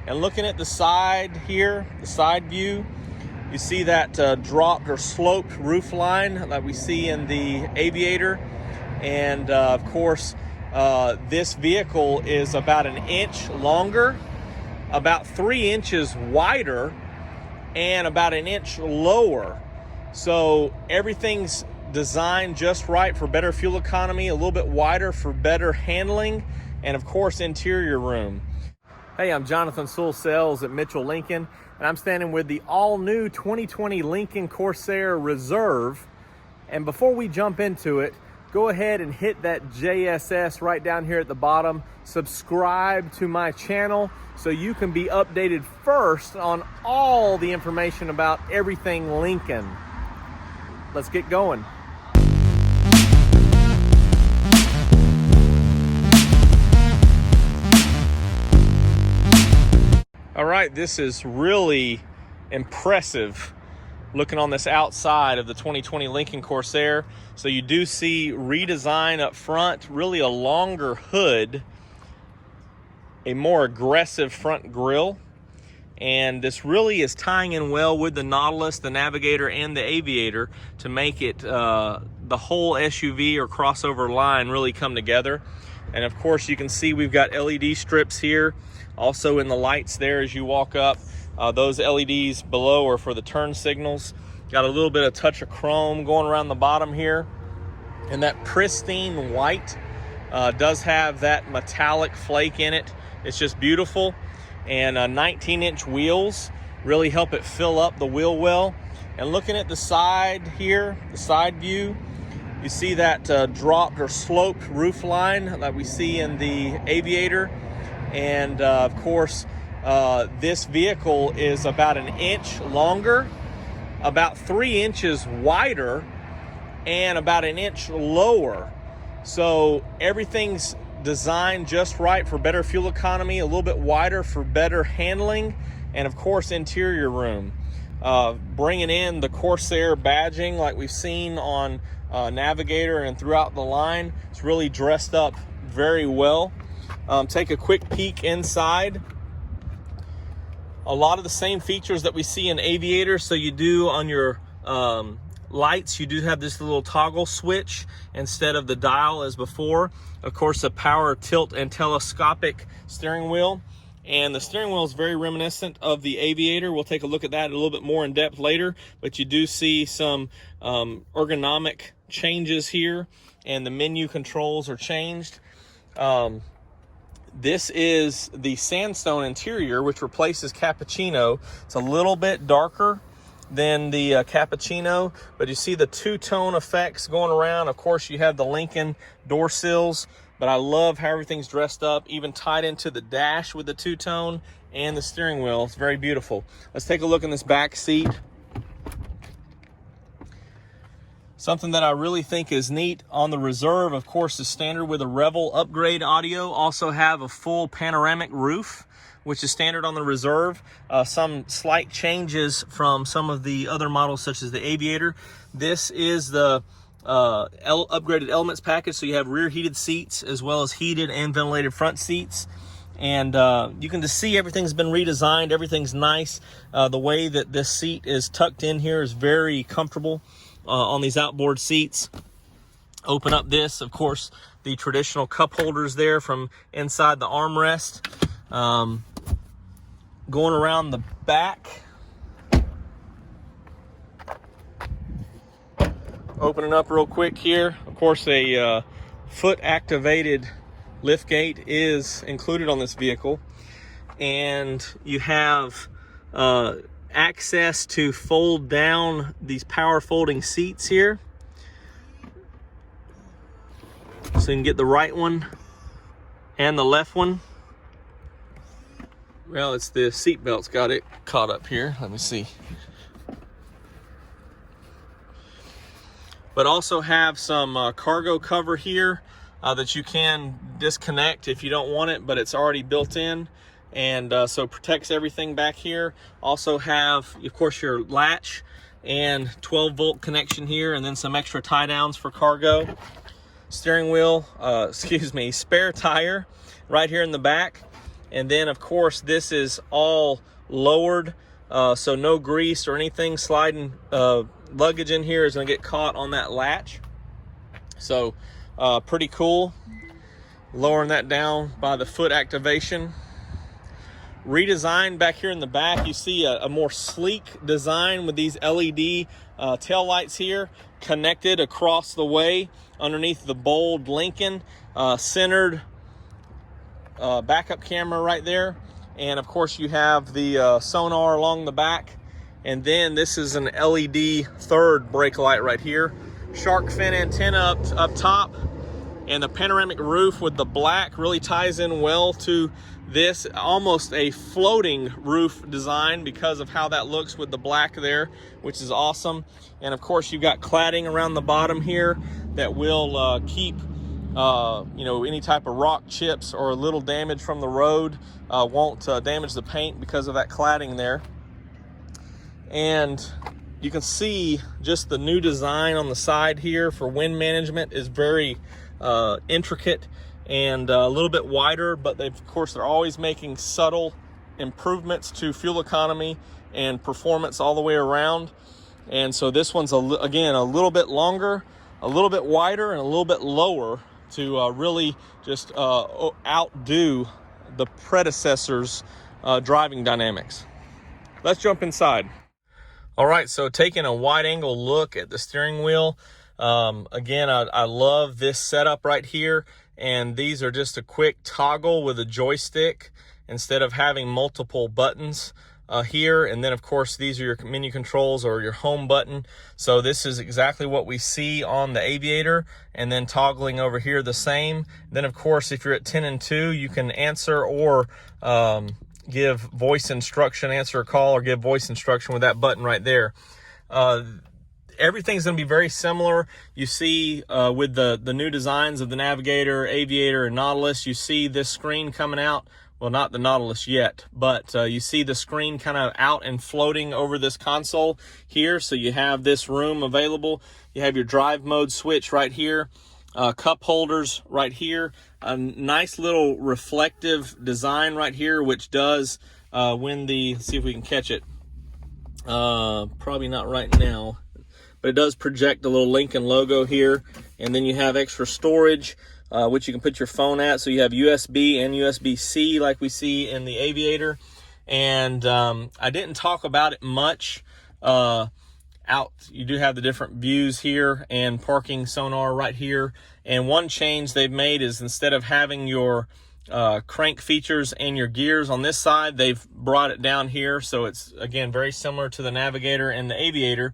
And looking at the side here, the side view, you see that dropped or sloped roof line that we see in the Aviator. And of course, this vehicle is about an inch longer, about 3 inches wider, and about an inch lower. So everything's designed just right for better fuel economy, a little bit wider for better handling, and of course, interior room. Hey, I'm Jonathan Sewell Sales at Mitchell Lincoln, and I'm standing with the all-new 2020 Lincoln Corsair Reserve. And before we jump into it, go ahead and hit that JSS right down here at the bottom. Subscribe to my channel so you can be updated first on all the information about everything Lincoln. Let's get going. All right, this is really impressive looking on this outside of the 2020 Lincoln Corsair. So you do see redesign up front, really a longer hood, a more aggressive front grille. And this really is tying in well with the Nautilus, the Navigator, and the Aviator to make it the whole SUV or crossover line really come together. And of course, you can see we've got LED strips here, also in the lights there as you walk up. Those LEDs below are for the turn signals. Got a little bit of touch of chrome going around the bottom here. And that pristine white does have that metallic flake in it. It's just beautiful. And 19-inch wheels really help it fill up the wheel well. And looking at the side here, the side view, you see that dropped or sloped roof line that we see in the Aviator. And of course, this vehicle is about an inch longer, about 3 inches wider, and about an inch lower. So everything's designed just right for better fuel economy, a little bit wider for better handling, and of course, interior room. Bringing in the Corsair badging like we've seen on Navigator and throughout the line. It's really dressed up very well. Take a quick peek inside. A lot of the same features that we see in Aviator. So you do on your lights, you do have this little toggle switch instead of the dial as before. Of course, a power tilt and telescopic steering wheel. And the steering wheel is very reminiscent of the Aviator. We'll take a look at that a little bit more in depth later. But you do see some ergonomic changes here, and the menu controls are changed. This is the sandstone interior, which replaces Cappuccino. It's a little bit darker than the Cappuccino, but you see the two-tone effects going around. Of course, you have the Lincoln door sills, but I love how everything's dressed up, even tied into the dash with the two-tone and the steering wheel. It's very beautiful. Let's take a look in this back seat. Something that I really think is neat on the Reserve, of course, is standard with a Revel upgrade audio. Also have a full panoramic roof, which is standard on the Reserve. Some slight changes from some of the other models, such as the Aviator. This is the upgraded elements package, so you have rear heated seats as well as heated and ventilated front seats. And you can just see everything's been redesigned. Everything's nice. The way that this seat is tucked in here is very comfortable. On these outboard seats. Open up this, of course, the traditional cup holders there from inside the armrest. Going around the back. Opening up real quick here. Of course, a foot activated lift gate is included on this vehicle. And you have access to fold down these power folding seats here. So you can get the right one and the left one. Well, it's the seat belts got it caught up here. Let me see. But also have some cargo cover here that you can disconnect if you don't want it, but it's already built in. And so protects everything back here. Also have, of course, your latch and 12-volt connection here, and then some extra tie downs for cargo. Steering wheel, spare tire right here in the back. And then of course this is all lowered, so no grease or anything sliding. Luggage in here is going to get caught on that latch. So pretty cool. Lowering that down by the foot activation. Redesigned back here in the back, you see a more sleek design with these LED tail lights here, connected across the way underneath the bold Lincoln, centered backup camera right there. And of course you have the sonar along the back. And then this is an LED third brake light right here. Shark fin antenna up top. And the panoramic roof with the black really ties in well to this, almost a floating roof design because of how that looks with the black there, which is awesome. And of course you've got cladding around the bottom here that will keep any type of rock chips or a little damage from the road won't damage the paint because of that cladding there. And you can see just the new design on the side here for wind management is very intricate and a little bit wider, but of course they're always making subtle improvements to fuel economy and performance all the way around. And so this one's again a little bit longer, a little bit wider, and a little bit lower to really just outdo the predecessor's driving dynamics. Let's jump inside. All right, so taking a wide angle look at the steering wheel. Again, I love this setup right here, and these are just a quick toggle with a joystick instead of having multiple buttons here. And then of course these are your menu controls or your home button. So this is exactly what we see on the Aviator, and then toggling over here the same. Then of course if you're at 10 and 2, you can answer or give voice instruction, answer a call or give voice instruction with that button right there. Everything's going to be very similar. You see with the new designs of the Navigator, Aviator, and Nautilus, you see this screen coming out. Well, not the Nautilus yet, but you see the screen kind of out and floating over this console here. So you have this room available. You have your drive mode switch right here. Cup holders right here. A nice little reflective design right here, which does let's see if we can catch it. Probably not right now. But it does project a little Lincoln logo here. And then you have extra storage, which you can put your phone at. So you have USB and USB-C like we see in the Aviator. And I didn't talk about it much out. You do have the different views here and parking sonar right here. And one change they've made is instead of having your crank features and your gears on this side, they've brought it down here. So it's, again, very similar to the Navigator and the Aviator.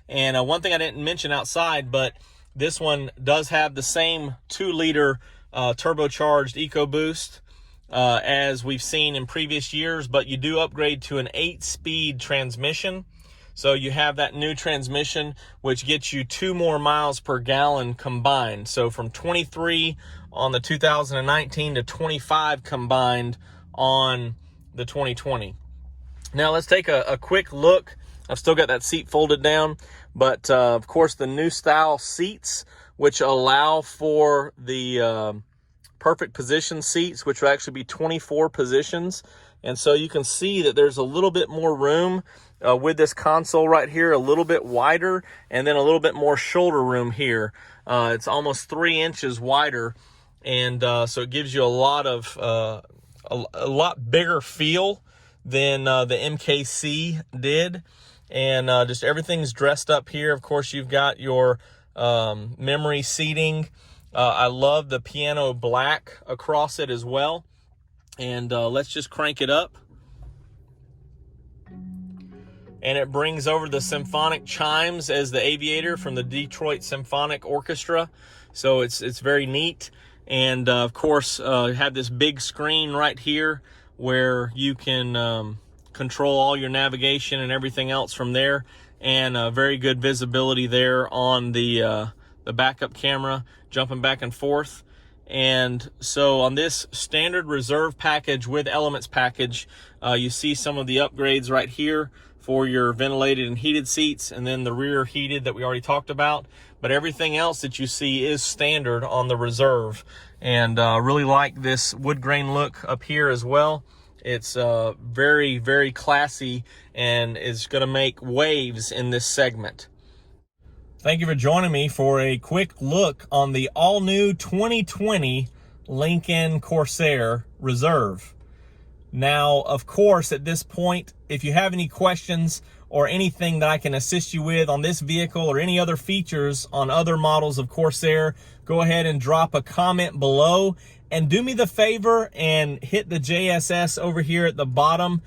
And one thing I didn't mention outside, but this one does have the same 2-liter turbocharged EcoBoost as we've seen in previous years, but you do upgrade to an 8-speed transmission. So you have that new transmission, which gets you 2 more miles per gallon combined. So from 23 on the 2019 to 25 combined on the 2020. Now let's take a quick look. I've still got that seat folded down, but of course the new style seats, which allow for the perfect position seats, which will actually be 24 positions. And so you can see that there's a little bit more room with this console right here, a little bit wider, and then a little bit more shoulder room here. It's almost 3 inches wider, and so it gives you a lot of a lot bigger feel than the MKC did. And just everything's dressed up here. Of course, you've got your memory seating. I love the piano black across it as well. And let's just crank it up. And it brings over the symphonic chimes as the Aviator from the Detroit Symphonic Orchestra. So it's very neat. And of course, have this big screen right here where you can control all your navigation and everything else from there, and very good visibility there on the backup camera, jumping back and forth. And so on this standard reserve package with elements package, you see some of the upgrades right here for your ventilated and heated seats, and then the rear heated that we already talked about. But everything else that you see is standard on the Reserve. And really like this wood grain look up here as well. It's very, very classy and is going to make waves in this segment. Thank you for joining me for a quick look on the all-new 2020 Lincoln Corsair Reserve. Now, of course, at this point, if you have any questions or anything that I can assist you with on this vehicle or any other features on other models of Corsair, go ahead and drop a comment below. And do me the favor and hit the JSS over here at the bottom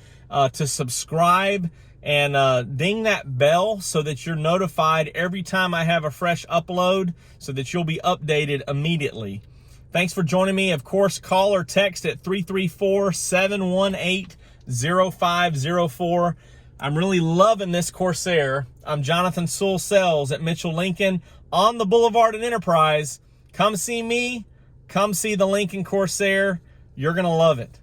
to subscribe, and ding that bell so that you're notified every time I have a fresh upload, so that you'll be updated immediately. Thanks for joining me. Of course, call or text at 334-718-0504. I'm really loving this Corsair. I'm Jonathan Sewell Sells at Mitchell Lincoln on the Boulevard and Enterprise. Come see me. Come see the Lincoln Corsair. You're going to love it.